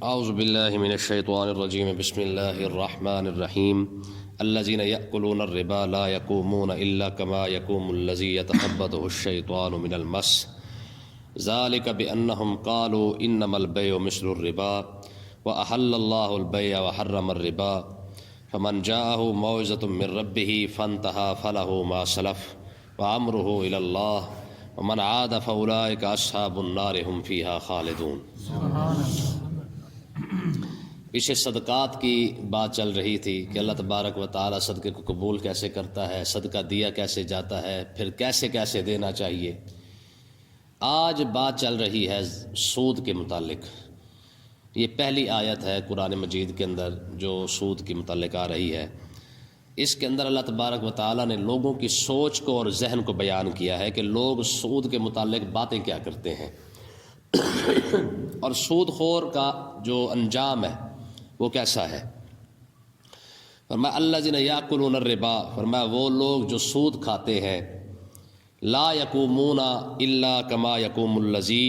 اعوذ باللہ من الشیطان الرجیم بسم اللہ الرحمن الرحیم الذین یأکلون الربا لا یقومون الا کما یقوم الذی یتخبطہ الشیطان من المس ذلک بانہم قالوا انما البیع مثل الربا واحل اللہ البیع وحرم الربا فمن جاءہ موعظۃ من ربہ فانتہى فلہ ما سلف وامرہ الی اللہ ومن عاد فاولئک اصحاب النار هم فیہا خالدون۔ پیچھے صدقات کی بات چل رہی تھی کہ اللہ تبارک و تعالی صدقے کو قبول کیسے کرتا ہے، صدقہ دیا کیسے جاتا ہے، پھر کیسے کیسے دینا چاہیے۔ آج بات چل رہی ہے سود کے متعلق۔ یہ پہلی آیت ہے قرآن مجید کے اندر جو سود کے متعلق آ رہی ہے۔ اس کے اندر اللہ تبارک و تعالی نے لوگوں کی سوچ کو اور ذہن کو بیان کیا ہے کہ لوگ سود کے متعلق باتیں کیا کرتے ہیں اور سود خور کا جو انجام ہے وہ کیسا ہے۔ فرمایا الذین یاکلون الربا، فرمایا وہ لوگ جو سود کھاتے ہیں، لا یقومون الا کما یقوم الذی،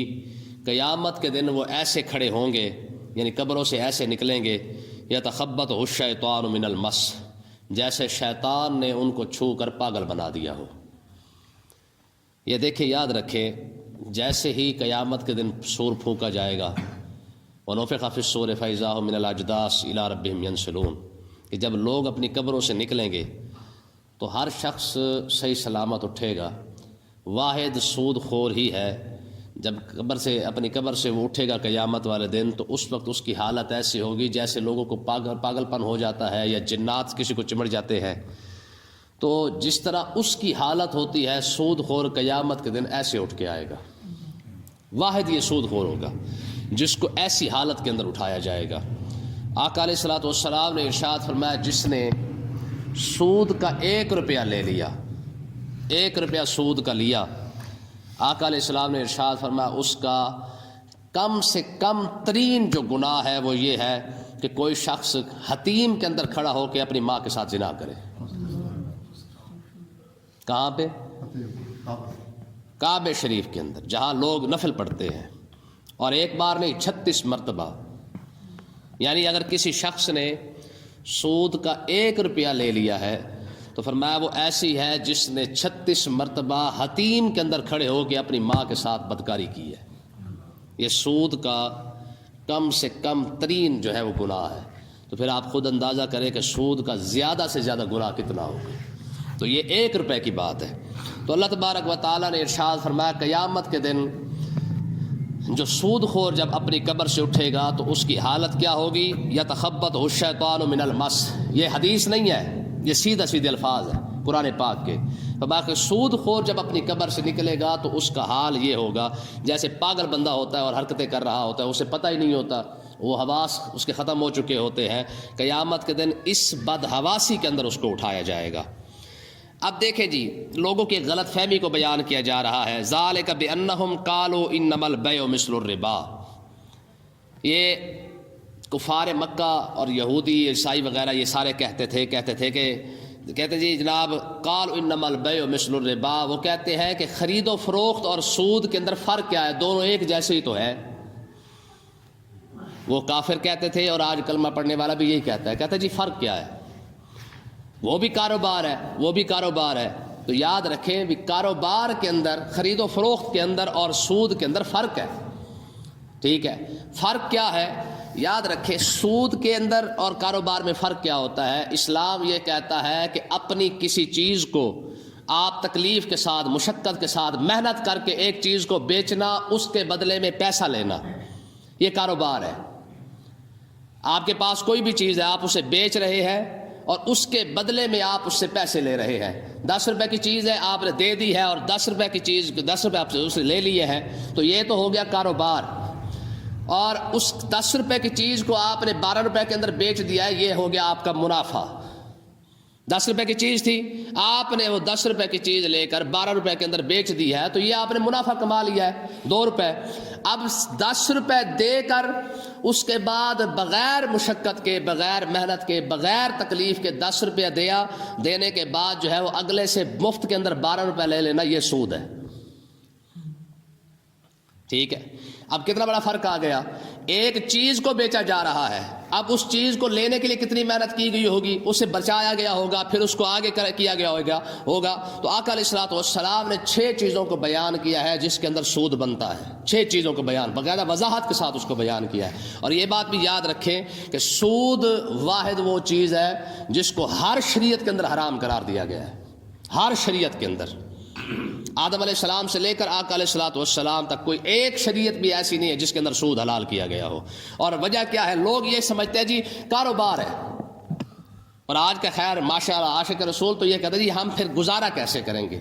قیامت کے دن وہ ایسے کھڑے ہوں گے، یعنی قبروں سے ایسے نکلیں گے، یتخبطہ الشیطان من المس، جیسے شیطان نے ان کو چھو کر پاگل بنا دیا ہو۔ یہ دیکھیں، یاد رکھیں، جیسے ہی قیامت کے دن سور پھونکا جائے گا، وَنُفِخَ فِي الصُّورِ فَإِذَا هُم مِّنَ الْأَجْدَاثِ إِلَىٰ رَبِّهِمْ يَنسِلُونَ، کہ جب لوگ اپنی قبروں سے نکلیں گے تو ہر شخص صحیح سلامت اٹھے گا۔ واحد سود خور ہی ہے، جب اپنی قبر سے وہ اٹھے گا قیامت والے دن تو اس وقت اس کی حالت ایسی ہوگی جیسے لوگوں کو پاگل پن ہو جاتا ہے یا جنات کسی کو چمڑ جاتے ہیں، تو جس طرح اس کی حالت ہوتی ہے، سود خور قیامت کے دن ایسے اٹھ کے آئے گا۔ واحد یہ سود خور ہوگا جس کو ایسی حالت کے اندر اٹھایا جائے گا۔ آقا علیہ الصلوۃ والسلام نے ارشاد فرمایا، جس نے سود کا 1 روپیہ لے لیا، 1 روپیہ سود کا لیا، آقا علیہ السلام نے ارشاد فرمایا اس کا کم سے کم ترین جو گناہ ہے وہ یہ ہے کہ کوئی شخص حتیم کے اندر کھڑا ہو کے اپنی ماں کے ساتھ زنا کرے۔ کہاں پہ؟ کعبہ شریف کے اندر، جہاں لوگ نفل پڑھتے ہیں، اور ایک بار نہیں 36 مرتبہ۔ یعنی اگر کسی شخص نے سود کا 1 روپیہ لے لیا ہے تو فرمایا وہ ایسی ہے جس نے 36 مرتبہ حتیم کے اندر کھڑے ہو کے اپنی ماں کے ساتھ بدکاری کی ہے۔ یہ سود کا کم سے کم ترین جو ہے وہ گناہ ہے۔ تو پھر آپ خود اندازہ کریں کہ سود کا زیادہ سے زیادہ گناہ کتنا ہوگا۔ تو یہ 1 روپے کی بات ہے۔ تو اللہ تبارک و تعالیٰ نے ارشاد فرمایا قیامت کے دن جو سود خور جب اپنی قبر سے اٹھے گا تو اس کی حالت کیا ہوگی؟ یتخبطہ الشیطان من المس۔ یہ حدیث نہیں ہے، یہ سیدھے الفاظ ہے قرآن پاک کے۔ باقی سود خور جب اپنی قبر سے نکلے گا تو اس کا حال یہ ہوگا جیسے پاگل بندہ ہوتا ہے اور حرکتیں کر رہا ہوتا ہے، اسے پتہ ہی نہیں ہوتا، وہ حواس اس کے ختم ہو چکے ہوتے ہیں۔ قیامت کے دن اس بدحواسی کے اندر اس کو اٹھایا جائے گا۔ اب دیکھیں جی، لوگوں کی غلط فہمی کو بیان کیا جا رہا ہے۔ ذالک بانہم قالوا انما البیع مثل الربا۔ یہ کفار مکہ اور یہودی عیسائی وغیرہ یہ سارے کہتے تھے کہ جی جناب قالوا انما البیع مثل الربا، وہ کہتے ہیں کہ خرید و فروخت اور سود کے اندر فرق کیا ہے، دونوں ایک جیسے ہی تو ہے۔ وہ کافر کہتے تھے اور آج کلمہ پڑھنے والا بھی یہی کہتا ہے، کہتا ہے جی فرق کیا ہے، وہ بھی کاروبار ہے، وہ بھی کاروبار ہے۔ تو یاد رکھیں بھی کاروبار کے اندر، خرید و فروخت کے اندر اور سود کے اندر فرق ہے، ٹھیک ہے۔ فرق کیا ہے؟ یاد رکھیں سود کے اندر اور کاروبار میں فرق کیا ہوتا ہے۔ اسلام یہ کہتا ہے کہ اپنی کسی چیز کو آپ تکلیف کے ساتھ، مشقت کے ساتھ، محنت کر کے ایک چیز کو بیچنا، اس کے بدلے میں پیسہ لینا، یہ کاروبار ہے۔ آپ کے پاس کوئی بھی چیز ہے، آپ اسے بیچ رہے ہیں اور اس کے بدلے میں آپ اس سے پیسے لے رہے ہیں۔ 10 روپے کی چیز ہے، آپ نے دے دی ہے، اور 10 روپے کی چیز 10 روپے آپ سے اسے لے لیے ہیں، تو یہ تو ہو گیا کاروبار۔ اور اس 10 روپے کی چیز کو آپ نے 12 روپے کے اندر بیچ دیا ہے، یہ ہو گیا آپ کا منافع۔ 10 روپے کی چیز تھی، آپ نے وہ 10 روپے کی چیز لے کر 12 روپے کے اندر بیچ دی ہے، تو یہ آپ نے منافع کما لیا ہے 2 روپے۔ اب 10 روپے دے کر اس کے بعد بغیر مشقت کے، بغیر محنت کے، بغیر تکلیف کے 10 روپے دینے کے بعد جو ہے وہ اگلے سے مفت کے اندر 12 روپے لے لینا، یہ سود ہے، ٹھیک ہے۔ اب کتنا بڑا فرق آ گیا۔ ایک چیز کو بیچا جا رہا ہے، اب اس چیز کو لینے کے لیے کتنی محنت کی گئی ہوگی، اسے بچایا گیا ہوگا، پھر اس کو آگے کیا گیا ہوگا. تو آقا علیہ الصلوۃ والسلام نے 6 چیزوں کو بیان کیا ہے جس کے اندر سود بنتا ہے. 6 چیزوں کو بیان باقاعدہ وضاحت کے ساتھ اس کو بیان کیا ہے. اور یہ بات بھی یاد رکھیں کہ سود واحد وہ چیز ہے جس کو ہر شریعت کے اندر حرام قرار دیا گیا ہے. ہر شریعت کے اندر، آدم علیہ السلام سے لے کر آقا علیہ الصلوۃ والسلام تک کوئی ایک شریعت بھی ایسی نہیں ہے جس کے اندر سود حلال کیا گیا ہو. اور وجہ کیا ہے؟ لوگ یہ سمجھتے ہیں جی کاروبار ہے، اور آج کا خیر ماشاءاللہ عاشق رسول تو یہ کہتے ہیں جی ہم پھر گزارا کیسے کریں گے.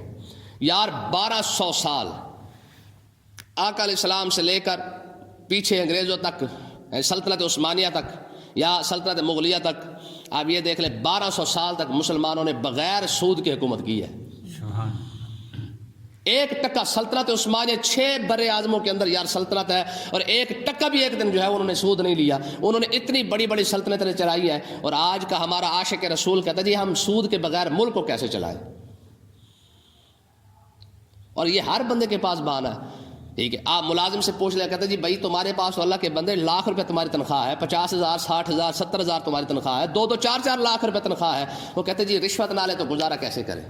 یار 1200 سال آقا علیہ السلام سے لے کر پیچھے انگریزوں تک، سلطنت عثمانیہ تک یا سلطنت مغلیہ تک، آپ یہ دیکھ لیں 1200 سال تک مسلمانوں نے بغیر سود کی حکومت کی ہے. 1% سلطنت عثمانیہ 6 بر اعظموں کے اندر یار سلطنت ہے، اور 1% بھی ایک دن جو ہے انہوں نے سود نہیں لیا. انہوں نے اتنی بڑی بڑی سلطنتیں چلائی ہیں، اور آج کا ہمارا عاشق رسول کہتا ہے جی ہم سود کے بغیر ملک کو کیسے چلائیں. اور یہ ہر بندے کے پاس بہانہ ہے. ٹھیک ہے، آپ ملازم سے پوچھ لیں، کہتے ہیں جی بھائی تمہارے پاس تو اللہ کے بندے لاکھ روپے تمہاری تنخواہ ہے، 50,000 60,000 70,000 تمہاری تنخواہ ہے، 2 4 لاکھ روپے تنخواہ ہے. وہ کہتے ہیں جی رشوت نہ لے تو گزارا کیسے کریں.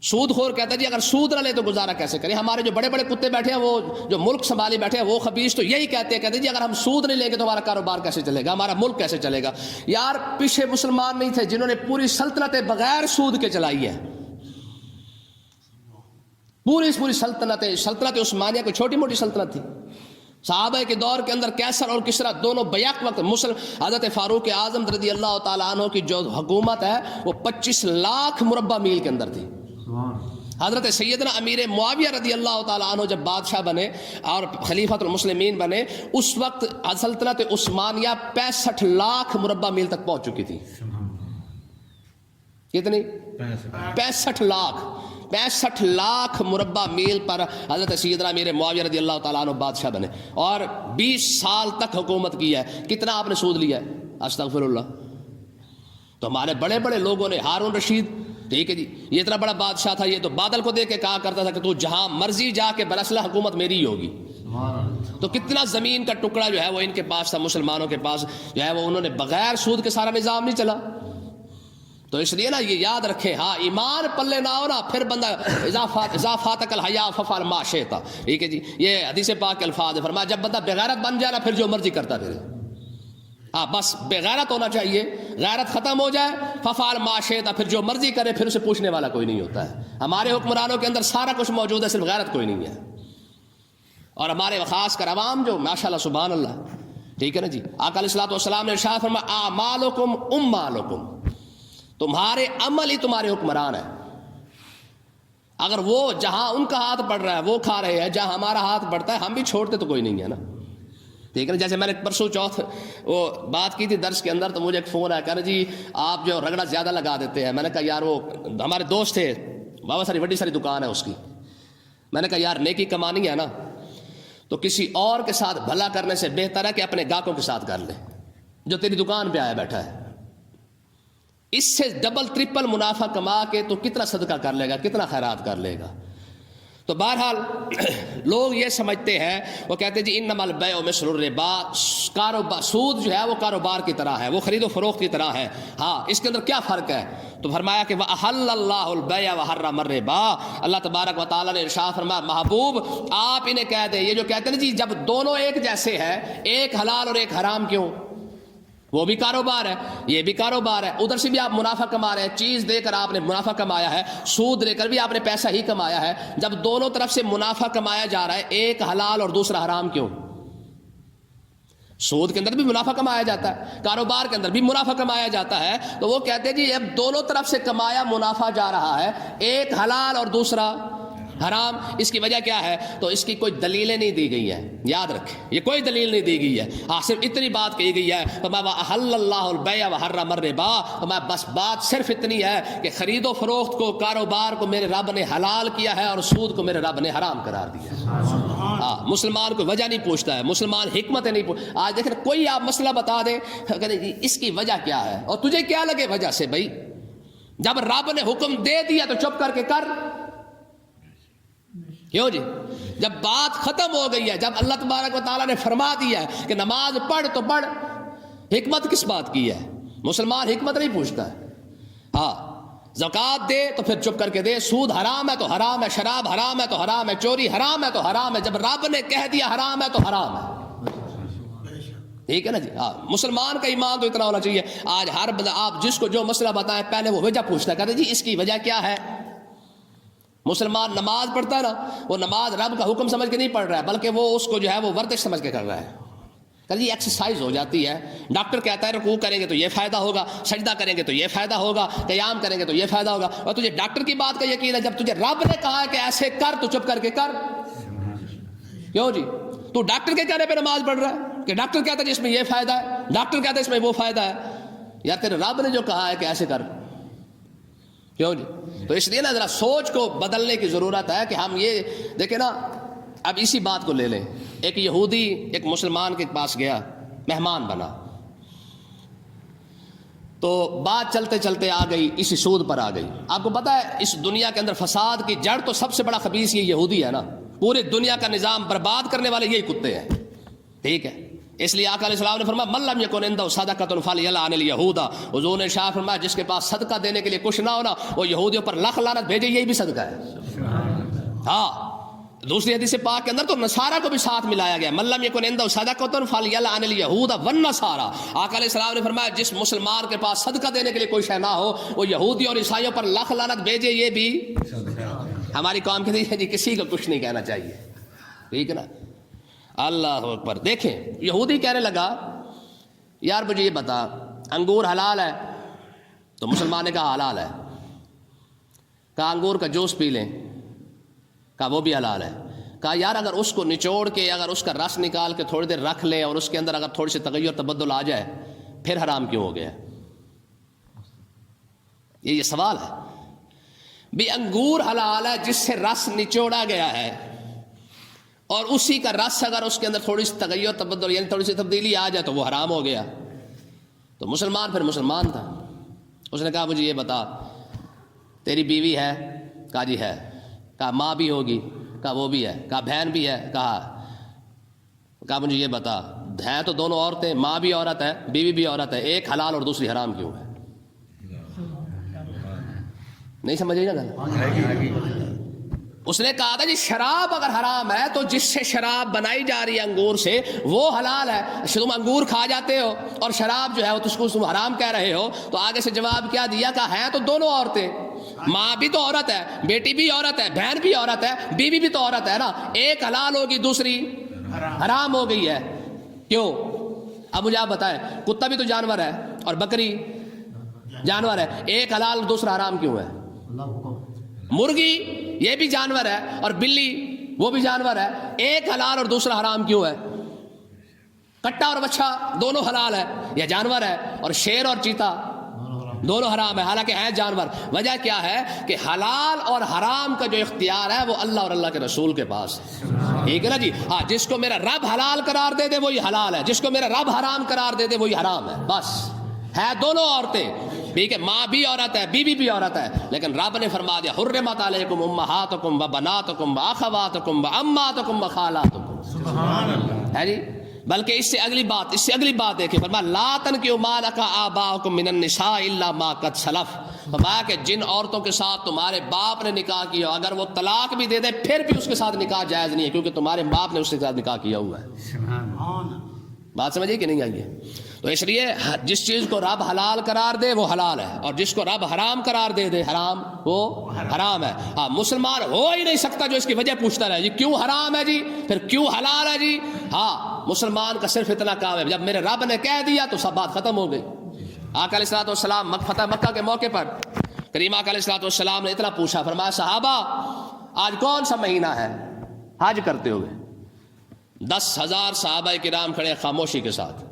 سود خور کہتا ہے جی اگر سود نہ لے تو گزارا کیسے کریں. ہمارے جو بڑے بڑے کتے بیٹھے ہیں، وہ جو ملک سنبھالی بیٹھے ہیں، وہ خبیث تو یہی کہتے ہیں جی اگر ہم سود نہیں لیں گے تو ہمارا کاروبار کیسے چلے گا، ہمارا ملک کیسے چلے گا. یار پیچھے مسلمان نہیں تھے جنہوں نے پوری سلطنتیں بغیر سود کے چلائی ہے. پوری سلطنت عثمانیہ کوئی چھوٹی موٹی سلطنت تھی. صحابہ کے دور کے اندر کیسر اور کسرا دونوں بیک وقت حضرت فاروق اعظم رضی اللہ تعالیٰ عنہ کی جو حکومت ہے وہ 25 لاکھ مربع میل کے اندر تھی. حضرت سیدنا امیر معاویہ رضی اللہ تعالیٰ عنہ جب بادشاہ بنے اور خلیفۃ المسلمین بنے، اس وقت سلطنت عثمانیہ 65 لاکھ مربع میل تک پہنچ چکی تھی. کتنی؟ 65 لاکھ مربع میل پر حضرت سیدنا امیر معاویہ رضی اللہ تعالیٰ عنہ بادشاہ بنے، اور 20 سال تک حکومت کی ہے. کتنا آپ نے سود لیا ہے؟ استغفر اللہ. تو ہمارے بڑے بڑے لوگوں نے، ہارون رشید، ٹھیک ہے جی، یہ اتنا بڑا بادشاہ تھا، یہ تو بادل کو دیکھ کے کہا کرتا تھا کہ تو جہاں مرضی جا کے برسلہ حکومت میری ہی ہوگی. تو کتنا زمین کا ٹکڑا جو ہے وہ ان کے پاس تھا، مسلمانوں کے پاس جو ہے وہ انہوں نے بغیر سود کے سارا نظام نہیں چلا. تو اس لیے نا یہ یاد رکھیں، ہاں ایمان پلے نہ ہو نا پھر بندہ اضافات الحیا ففعل ما شئت. ٹھیک ہے جی، یہ حدیث پاک کے الفاظ ہے. فرمایا جب بندہ بغیرت بن جائے نا پھر جو مرضی کرتا پھر. ہاں بس بغیرت ہونا چاہیے، غیرت ختم ہو جائے ففعل ما شئت، پھر جو مرضی کرے، پھر اسے پوچھنے والا کوئی نہیں ہوتا ہے. ہمارے حکمرانوں کے اندر سارا کچھ موجود ہے، صرف غیرت کوئی نہیں ہے. اور ہمارے خاص کر عوام جو ماشاءاللہ سبحان اللہ، ٹھیک ہے نا جی، آقا علیہ الصلوۃ والسلام نے ارشاد فرمایا اعمالکم اموالکم، تمہارے عمل ہی تمہارے حکمران ہیں. اگر وہ جہاں ان کا ہاتھ بڑھ رہا ہے وہ کھا رہے ہیں، جہاں ہمارا ہاتھ بڑھتا ہے ہم بھی چھوڑتے تو کوئی نہیں ہے نا. ٹھیک ہے نا، جیسے میں نے پرسوں چوتھ وہ بات کی تھی درس کے اندر، تو مجھے ایک فون آیا، کہا نا جی آپ جو رگڑا زیادہ لگا دیتے ہیں. میں نے کہا یار وہ ہمارے دوست تھے، بابا ساری بڑی ساری دکان ہے اس کی. میں نے کہا یار نیکی کمانی ہے نا تو کسی اور کے ساتھ بھلا کرنے سے بہتر ہے کہ اپنے گاہکوں کے ساتھ کر لے جو تیری دکان پہ آیا بیٹھا ہے. اس سے ڈبل ٹرپل منافع کما کے تو کتنا صدقہ کر لے گا، کتنا خیرات کر لے گا. تو بہرحال لوگ یہ سمجھتے ہیں، وہ کہتے ہیں جی انما البیع مثل الربا، کاروبار سود جو ہے وہ کاروبار کی طرح ہے، وہ خرید و فروخت کی طرح ہے. ہاں اس کے اندر کیا فرق ہے؟ تو فرمایا کہ وَأَحَلَّ اللَّهُ الْبَيْعَ وَحَرَّمَ الرِّبَا. اللہ تبارک و تعالیٰ نے ارشاد فرمایا محبوب آپ انہیں کہہ دیں، یہ جو کہتے ہیں نا جی جب دونوں ایک جیسے ہیں، ایک حلال اور ایک حرام کیوں؟ وہ بھی کاروبار ہے، یہ بھی کاروبار ہے. ادھر سے بھی آپ منافع کما رہے ہیں، چیز دے کر آپ نے منافع کمایا ہے، سود لے کر بھی آپ نے پیسہ ہی کمایا ہے. جب دونوں طرف سے منافع کمایا جا رہا ہے، ایک حلال اور دوسرا حرام کیوں؟ سود کے اندر بھی منافع کمایا جاتا ہے، کاروبار کے اندر بھی منافع کمایا جاتا ہے. تو وہ کہتے ہیں جی اب دونوں طرف سے کمایا منافع جا رہا ہے، ایک حلال اور دوسرا حرام. اس کی وجہ کیا ہے؟ تو اس کی کوئی دلیلیں نہیں دی گئی ہیں، یاد رکھیں یہ کوئی دلیل نہیں دی گئی ہے. ہاں صرف اتنی بات کہی گئی ہے وَأَحَلَّ اللَّهُ الْبَيْعَ وَحَرَّمَ الرِّبَا. بس بات صرف اتنی ہے کہ خرید و فروخت کو، کاروبار کو میرے رب نے حلال کیا ہے اور سود کو میرے رب نے حرام قرار دیا ہے. ہاں مسلمان کوئی وجہ نہیں پوچھتا ہے، مسلمان حکمتیں نہیں پوچھتا. آج دیکھیں کوئی آپ مسئلہ بتا دیں اس کی وجہ کیا ہے اور تجھے کیا لگے وجہ سے. بھائی جب رب نے حکم دے دیا تو چپ کر کے کر. کیوں جی؟ جب بات ختم ہو گئی ہے، جب اللہ تبارک و تعالیٰ نے فرما دیا ہے کہ نماز پڑھ تو پڑھ، حکمت کس بات کی ہے؟ مسلمان حکمت نہیں پوچھتا ہے. ہاں زکوٰۃ دے تو پھر چپ کر کے دے، سود حرام ہے تو حرام ہے، شراب حرام ہے تو حرام ہے، چوری حرام ہے تو حرام ہے، جب رب نے کہہ دیا حرام ہے تو حرام ہے. ٹھیک ہے نا جی. ہاں مسلمان کا ایمان تو اتنا ہونا چاہیے. آج ہر بندہ آپ جس کو جو مسئلہ بتائیں پہلے وہ وجہ پوچھتا ہے، کہتے جی اس کی وجہ کیا ہے. مسلمان نماز پڑھتا ہے نا، وہ نماز رب کا حکم سمجھ کے نہیں پڑھ رہا ہے، بلکہ وہ اس کو جو ہے وہ ورزش سمجھ کے کر رہا ہے. جی ایکسرسائز ہو جاتی ہے. ڈاکٹر کہتا ہے رکوع کریں گے تو یہ فائدہ ہوگا، سجدہ کریں گے تو یہ فائدہ ہوگا، قیام کریں گے تو یہ فائدہ ہوگا. اور تجھے ڈاکٹر کی بات کا یقین ہے، جب تجھے رب نے کہا ہے کہ ایسے کر تو چپ کر کے کر. کیوں جی؟ تو ڈاکٹر کے کہنے پہ نماز پڑھ رہا ہے کہ ڈاکٹر کہتا ہے جس میں یہ فائدہ ہے، ڈاکٹر کہتا ہے اس میں وہ فائدہ ہے. یا تیرے رب نے جو کہا ہے کہ ایسے کر. کیوں جی؟ تو اس لیے نا ذرا سوچ کو بدلنے کی ضرورت ہے کہ ہم یہ دیکھیں نا. اب اسی بات کو لے لیں، ایک یہودی ایک مسلمان کے پاس گیا، مہمان بنا، تو بات چلتے چلتے آ گئی اسی سود پر آ گئی. آپ کو پتا ہے اس دنیا کے اندر فساد کی جڑ تو سب سے بڑا خبیث یہ یہودی ہے نا. پورے دنیا کا نظام برباد کرنے والے یہی کتے ہیں. ٹھیک ہے، اس لیے آقا علیہ السلام نے فرمایا من لم یکن عنده صدقۃ فلیلعن الیہود. حضور نے ارشاد فرمایا جس کے پاس صدقہ دینے کے لیے کچھ نہ ہونا وہ یہودیوں پر لاکھ لعنت بھیجے، یہی بھی صدقہ ہے. ہاں دوسری حدیث پاک کے اندر تو نصارہ کو بھی ساتھ ملایا گیا، من لم یکن عنده صدقۃ فلیلعن الیہود والنصارى. آقا علیہ السلام نے فرمایا جس مسلمان کے پاس صدقہ دینے کے لیے کوئی شے نہ ہو وہ یہودی اور عیسائیوں پر لاکھ لعنت بھیجے، یہ بھی. ہماری قوم کے لیے جی کسی کو کچھ نہیں کہنا چاہیے. ٹھیک ہے نا. اللہ اکبر. دیکھیں یہودی کہنے لگا یار مجھے یہ بتا انگور حلال ہے؟ تو مسلمان نے کہا حلال ہے. کہا انگور کا جوس پی لیں؟ کہا وہ بھی حلال ہے. کہا یار اگر اس کو نچوڑ کے اگر اس کا رس نکال کے تھوڑی دیر رکھ لیں اور اس کے اندر اگر تھوڑی سی تغیر تبدل آ جائے پھر حرام کیوں ہو گیا؟ یہ سوال ہے. بھی انگور حلال ہے جس سے رس نچوڑا گیا ہے، اور اسی کا رس اگر اس کے اندر تھوڑی سی تغیر تبدل یعنی تھوڑی سی تبدیلی آ جائے تو وہ حرام ہو گیا. تو مسلمان پھر مسلمان تھا. اس نے کہا مجھے یہ بتا تیری بیوی ہے؟ کہا جی ہے. کہا ماں بھی ہوگی؟ کہا وہ بھی ہے. کہا بہن بھی ہے؟ کہا مجھے یہ بتا ہیں تو دونوں عورتیں، ماں بھی عورت ہے بیوی بھی عورت ہے، ایک حلال اور دوسری حرام کیوں ہے؟ نہیں سمجھے نا گل. اس نے کہا تھا جی شراب اگر حرام ہے تو جس سے شراب بنائی جا رہی ہے انگور سے وہ حلال ہے. تم انگور کھا جاتے ہو اور شراب جو ہے وہ تم حرام کہہ رہے ہو. تو آگے سے جواب کیا دیا؟ کہا ہے تو دونوں عورتیں، ماں بھی تو عورت ہے، بیٹی بھی عورت ہے، بہن بھی عورت ہے، بیوی بھی تو عورت ہے نا. ایک حلال ہوگی دوسری حرام ہو گئی ہے. کیوں؟ اب مجھے آپ بتائیں کتا بھی تو جانور ہے اور بکری جانور ہے، ایک حلال دوسرا حرام کیوں ہے؟ مرغی یہ بھی جانور ہے اور بلی وہ بھی جانور ہے، ایک حلال اور دوسرا حرام کیوں ہے؟ کٹا اور بچھا دونوں حلال ہے یا جانور ہے، اور شیر اور چیتا دونوں حرام ہے حالانکہ ہیں جانور. وجہ کیا ہے کہ حلال اور حرام کا جو اختیار ہے وہ اللہ اور اللہ کے رسول کے پاس ہے. ٹھیک ہے نا جی. ہاں جس کو میرا رب حلال قرار دے دے وہی حلال ہے، جس کو میرا رب حرام قرار دے دے وہی حرام ہے. بس ہے دونوں عورتیں. ٹھیک ہے، ماں بھی عورت ہے بیوی بھی عورت ہے، لیکن رب نے فرما دیا حرمت علیکم امہاتکم و بناتکم و اخواتکم و عماتکم و خالاتکم. سبحان اللہ ہے جی. بلکہ اس سے اگلی بات دیکھیں فرمایا لا تنکحوا ما نکح آباؤکم من النساء الا ما قد سلف. فرمایا کہ جن عورتوں کے ساتھ تمہارے باپ نے نکاح کیا اگر وہ طلاق بھی دے دے پھر بھی اس کے ساتھ نکاح جائز نہیں ہے، کیونکہ تمہارے باپ نے اس کے ساتھ نکاح کیا ہوا ہے. بات سمجھیے کہ نہیں آئی ہے؟ تو اس لیے جس چیز کو رب حلال قرار دے وہ حلال ہے، اور جس کو رب حرام قرار دے دے حرام وہ حرام ہے. ہاں مسلمان ہو ہی نہیں سکتا جو اس کی وجہ پوچھتا رہے جی کیوں حرام ہے جی پھر کیوں حلال ہے جی. ہاں مسلمان کا صرف اتنا کام ہے جب میرے رب نے کہہ دیا تو سب بات ختم ہو گئی. آقا علیہ الصلوۃ والسلام فتح مکہ کے موقع پر کریم آقا علیہ الصلوۃ والسلام نے اتنا پوچھا، فرمایا صحابہ آج کون سا مہینہ ہے حج کرتے ہوئے؟ 10,000 صحابہ کرام کھڑے خاموشی کے ساتھ.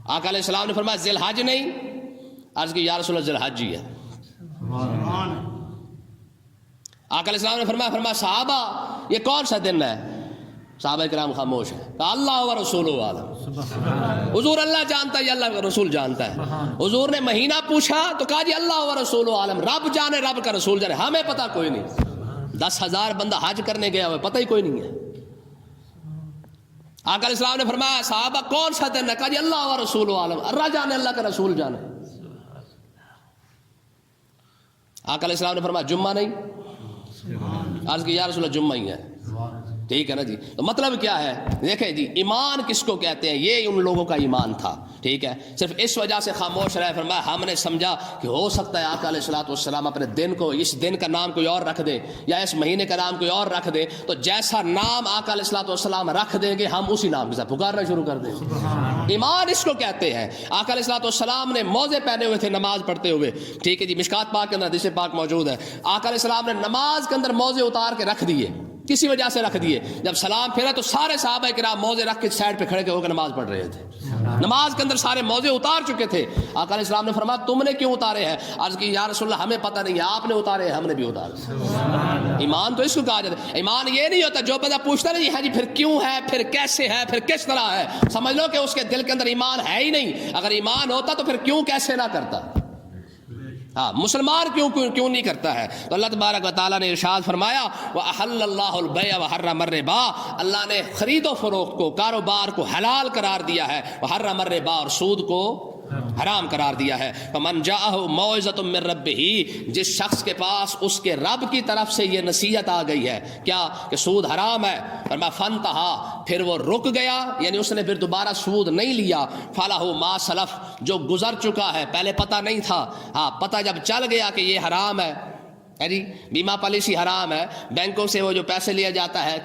آقا علیہ السلام نے فرمایا ذی الحج نہیں؟ عرض کی یا رسول اللہ ذی الحج ہی ہے. آقا علیہ السلام نے فرمایا صحابہ یہ کون سا دن ہے؟ صحابہ کرام خاموش ہیں. کہا اللہ و رسول عالم. حضور اللہ جانتا ہے یا اللہ کا رسول جانتا ہے. حضور نے مہینہ پوچھا تو کہا جی اللہ و رسول عالم، رب جانے رب کا رسول جانے، ہمیں پتہ کوئی نہیں. 10,000 بندہ حج کرنے گیا ہوا پتہ ہی کوئی نہیں ہے. آقا علیہ السلام نے فرمایا صحابہ کون سا دن ہے؟ کہا جی اللہ و رسول عالم، اللہ جانے اللہ کا رسول جانے۔ آقا علیہ السلام نے فرمایا جمعہ نہیں؟ عرض کی یا رسول اللہ جمعہ ہی ہے۔ ٹھیک ہے نا جی، تو مطلب کیا ہے؟ دیکھیں جی ایمان کس کو کہتے ہیں؟ یہ ان لوگوں کا ایمان تھا، ٹھیک ہے، صرف اس وجہ سے خاموش رہے۔ فرمایا ہم نے سمجھا کہ ہو سکتا ہے آقا علیہ الصلوۃ والسلام اپنے دن کو، اس دن کا نام کوئی اور رکھ دے یا اس مہینے کا نام کوئی اور رکھ دے، تو جیسا نام آقا علیہ الصلوۃ والسلام رکھ دیں گے ہم اسی نام کے ساتھ پکارنا شروع کر دیں گے۔ ایمان اس کو کہتے ہیں۔ آقا علیہ الصلوۃ والسلام نے موزے پہنے ہوئے تھے نماز پڑھتے ہوئے، ٹھیک ہے جی، مشکات پاک کے اندر حدیث پاک موجود ہے۔ آقا علیہ السلام نے نماز کے اندر موزے اتار کے رکھ دیے، کسی وجہ سے رکھ دیے۔ جب سلام پھیرا تو سارے صحابہ کرام موزے رکھ کے سائڈ پہ کھڑے ہو کے نماز پڑھ رہے تھے، نماز کے اندر سارے موزے اتار چکے تھے۔ آقا علیہ السلام نے فرمایا تم نے کیوں اتارے ہیں؟ عرض کی یا رسول اللہ ہمیں پتہ نہیں ہے، آپ نے اتارے ہیں، ہم نے بھی اتارے۔ ایمان تو اس کو کہا جاتا ہے۔ ایمان یہ نہیں ہوتا جو بندہ پوچھتا نہیں ہے جی پھر کیوں ہے، پھر کیسے ہے، پھر کس طرح ہے، سمجھ لو کہ اس کے دل کے اندر ایمان ہے ہی نہیں۔ اگر ایمان ہوتا تو پھر کیوں کیسے نہ کرتا، ہاں مسلمان کیوں نہیں کرتا ہے؟ تو اللہ تبارک و تعالیٰ نے ارشاد فرمایا وَأَحَلَّ اللَّهُ الْبَيْعَ وَحَرَّمَ الرِّبَا، اللہ نے خرید و فروخت کو، کاروبار کو حلال قرار دیا ہے، وَحَرَّمَ الرِّبَا، اور سود کو حرام قرار دیا ہے۔ فَمَنْ جَاءَهُ مَوْعِظَةٌ مِّن رَّبِّهِ، جس شخص کے پاس اس کے رب کی طرف سے یہ نصیحت آ گئی ہے کیا کہ سود حرام ہے، فرمایا فَانْتَهَا، پھر وہ رک گیا، یعنی اس نے پھر دوبارہ سود نہیں لیا، فَلَهُ مَا سَلَف، جو گزر چکا ہے، پہلے پتہ نہیں تھا، ہاں پتہ جب چل گیا کہ یہ حرام ہے جی، بیمہ پالیسی حرام ہے، بینکوں سے وہ جو پیسے لیا جاتا ہے،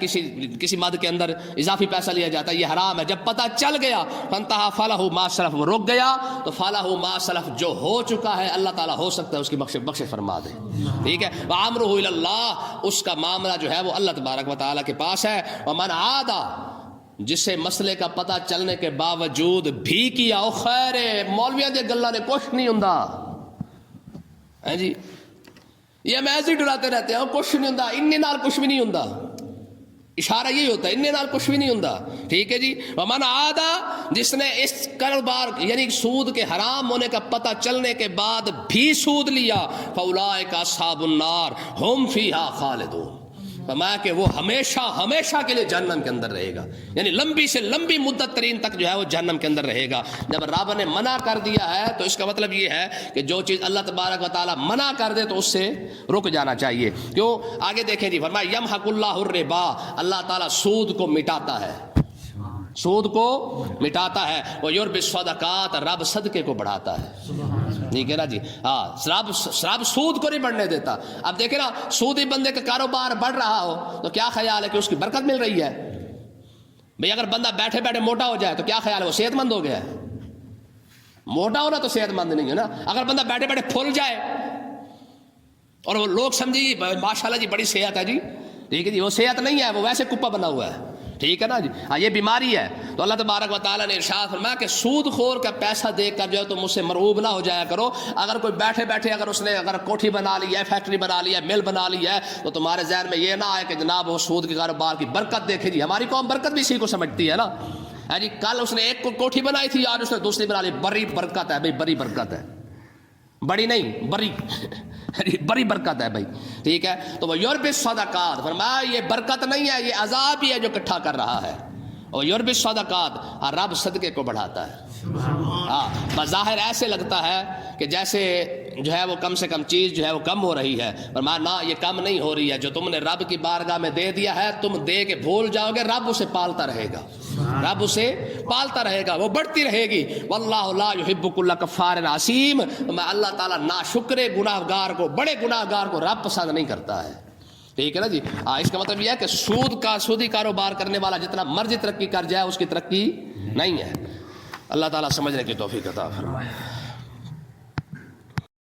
کسی مد کے اندر اضافی پیسہ لیا جاتا ہے، یہ حرام ہے، جب پتہ چل گیا فانتہا فلہ ما سلف، وہ رک گیا تو فلہ ما سلف، جو ہو چکا ہے اللہ تعالیٰ ہو سکتا ہے اس کی بخش فرما دے، ٹھیک ہے۔ وامرہ الی اللہ، اس کا معاملہ جو ہے وہ اللہ تبارک و تعالیٰ کے پاس ہے۔ ومن عاد، جسے مسئلے کا پتہ چلنے کے باوجود بھی کیا، او خیر مولویاں دے گلاں نے کچھ نہیں ہوندا ہے جی، یہ ہم ایسے ہی ڈراتے رہتے ہیں کچھ نہیں ہوندا، اننے نال کچھ بھی نہیں ہوندا، اشارہ یہی ہوتا ہے اننے نال کچھ بھی نہیں ہوندا، ٹھیک ہے جی۔ ومن عاد، جس نے اس کاروبار یعنی سود کے حرام ہونے کا پتہ چلنے کے بعد بھی سود لیا، فاولئک اصحاب النار ہم فیہا خالدون، فرمایا کہ وہ ہمیشہ ہمیشہ کے لیے جہنم کے اندر رہے گا، یعنی لمبی سے لمبی مدت ترین تک جو ہے وہ جہنم کے اندر رہے گا۔ جب رب نے منع کر دیا ہے تو اس کا مطلب یہ ہے کہ جو چیز اللہ تبارک و تعالیٰ منع کر دے تو اس سے رک جانا چاہیے۔ کیوں؟ آگے دیکھیں جی، فرمایا یمحق اللہ الربا، اللہ تعالیٰ سود کو مٹاتا ہے، سود کو مٹاتا ہے، وہ یربی الصدقات، رب صدقے کو بڑھاتا ہے، ٹھیک ہے نا جی، ہاں رب سود کو نہیں بڑھنے دیتا۔ اب دیکھیں نا، سودی بندے کا کاروبار بڑھ رہا ہو تو کیا خیال ہے کہ اس کی برکت مل رہی ہے؟ بھئی اگر بندہ بیٹھے بیٹھے موٹا ہو جائے تو کیا خیال ہے وہ صحت مند ہو گیا ہے؟ موٹا ہونا تو صحت مند نہیں ہے نا۔ اگر بندہ بیٹھے بیٹھے پھول جائے اور وہ لوگ سمجھے جی ماشاءاللہ جی بڑی صحت ہے جی، ٹھیک ہے جی، وہ صحت نہیں ہے، وہ ویسے کپا بنا ہوا ہے، ٹھیک ہے نا جی، ہاں یہ بیماری ہے۔ تو اللہ تبارک و تعالیٰ نے ارشاد فرمایا کہ سود خور کا پیسہ دیکھ کر جو ہے تم اس سے مرعوب نہ ہو جایا کرو۔ اگر کوئی بیٹھے بیٹھے اگر اس نے کوٹھی بنا لی ہے، فیکٹری بنا لی ہے، مل بنا لی ہے، تو تمہارے ذہن میں یہ نہ آئے کہ جناب وہ سود کے کاروبار کی برکت دیکھے جی، ہماری قوم برکت بھی اسی کو سمجھتی ہے نا جی، کل اس نے ایک کوٹھی بنائی تھی، آج اس نے دوسری بنا لی، بڑی برکت ہے بھائی، بڑی برکت ہے، بڑی نہیں بڑی بڑی برکت ہے بھائی، ٹھیک ہے۔ تو وہ یربی الصدقات، فرمایا یہ برکت نہیں ہے، یہ عذاب ہی ہے جو اکٹھا کر رہا ہے، اور یربی الصدقات، رب صدقے کو بڑھاتا ہے۔ ہاں بظاہر ایسے لگتا ہے کہ جیسے جو ہے وہ کم سے کم چیز جو ہے وہ کم ہو رہی ہے، فرمایا نہ یہ کم نہیں ہو رہی ہے، جو تم نے رب کی بارگاہ میں دے دیا ہے تم دے کے بھول جاؤ گے، رب اسے پالتا رہے گا، رب اسے پالتا رہے گا، وہ بڑھتی رہے گی۔ واللہ لا یحب کل کفار عصیم، میں اللہ تعالیٰ ناشکر گناہگار کو، بڑے گناہگار کو رب پسند نہیں کرتا ہے، ٹھیک ہے نا جی۔ اس کا مطلب یہ ہے کہ سودی کاروبار کرنے والا جتنا مرضی ترقی کر جائے اس کی ترقی نہیں ہے۔ اللہ تعالیٰ سمجھنے کی توفیق عطا فرمائے۔